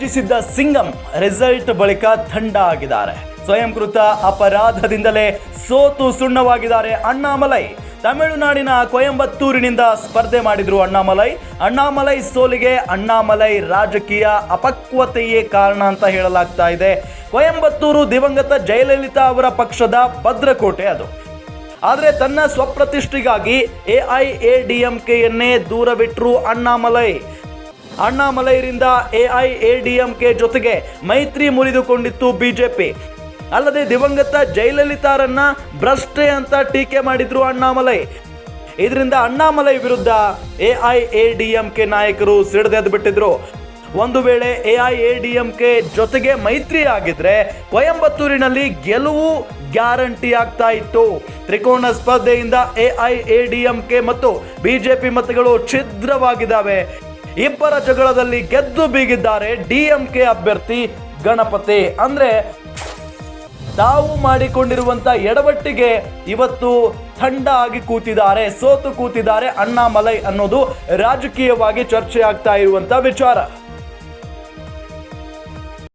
ಗರ್ಜಿಸಿದ್ದ Singam result ಬಳಿಕ ಥಂಡ ಆಗಿದ್ದಾರೆ. ಸ್ವಯಂಕೃತ ಅಪರಾಧದಿಂದಲೇ ಸೋತು ಸುಣ್ಣವಾಗಿದ್ದಾರೆ ಅಣ್ಣಾಮಲೈ. ತಮಿಳುನಾಡಿನ ಕೊಯಂಬತ್ತೂರಿನಿಂದ ಸ್ಪರ್ಧೆ ಮಾಡಿದ್ರು ಅಣ್ಣಾಮಲೈ ಸೋಲಿಗೆ ಅಣ್ಣಾಮಲೈ ರಾಜಕೀಯ ಅಪಕ್ವತೆಯೇ ಕಾರಣ ಅಂತ ಹೇಳಲಾಗ್ತಾ ಇದೆ. ಕೊಯಂಬತ್ತೂರು ದಿವಂಗತ ಜಯಲಲಿತಾ ಅವರ ಪಕ್ಷದ ಭದ್ರಕೋಟೆ ಅದು. ಆದರೆ ತನ್ನ ಸ್ವಪ್ರತಿಷ್ಠೆಗಾಗಿ ಎಐಎಡಿಎಂಕೆಯನ್ನೇ ದೂರವಿಟ್ಟರು ಅಣ್ಣಾಮಲೈರಿಂದ ಎಐಎಡಿಎಂಕೆ ಜೊತೆಗೆ ಮೈತ್ರಿ ಮುರಿದುಕೊಂಡಿತ್ತು ಬಿಜೆಪಿ. ಅಲ್ಲದೆ ದಿವಂಗತ ಜಯಲಲಿತಾರನ್ನ ಭ್ರಷ್ಟೆ ಅಂತ ಟೀಕೆ ಮಾಡಿದ್ರು ಅಣ್ಣಾಮಲೈ. ಇದರಿಂದ ಅಣ್ಣಾಮಲೈ ವಿರುದ್ಧ ಎಐಎಡಿಎಂಕೆ ನಾಯಕರು ಸಿಡಿದೆದ್ದು ಬಿಟ್ಟಿದ್ರು. ಒಂದು ವೇಳೆ ಎಐಎಡಿಎಂಕೆ ಜೊತೆಗೆ ಮೈತ್ರಿ ಆಗಿದ್ರೆ ಕೊಯಂಬತ್ತೂರಿನಲ್ಲಿ ಗೆಲುವು ಗ್ಯಾರಂಟಿ ಆಗ್ತಾ ಇತ್ತು. ತ್ರಿಕೋನ ಸ್ಪರ್ಧೆಯಿಂದ ಎಐಎಡಿಎಂಕೆ ಮತ್ತು ಬಿಜೆಪಿ ಮತಗಳು ಛಿದ್ರವಾಗಿದ್ದಾವೆ. ಇಬ್ಬರ ಜಗಳದಲ್ಲಿ ಗೆದ್ದು ಬೀಗಿದ್ದಾರೆ ಡಿಎಂಕೆ ಅಭ್ಯರ್ಥಿ ಗಣಪತಿ. ಅಂದ್ರೆ ತಾವು ಮಾಡಿಕೊಂಡಿರುವಂತ ಎಡವಟ್ಟಿಗೆ ಇವತ್ತು ಥಂಡ ಆಗಿ ಕೂತಿದ್ದಾರೆ, ಸೋತು ಕೂತಿದ್ದಾರೆ ಅಣ್ಣಾಮಲೈ ಅನ್ನೋದು ರಾಜಕೀಯವಾಗಿ ಚರ್ಚೆ ಆಗ್ತಾ ಇರುವಂತ ವಿಚಾರ.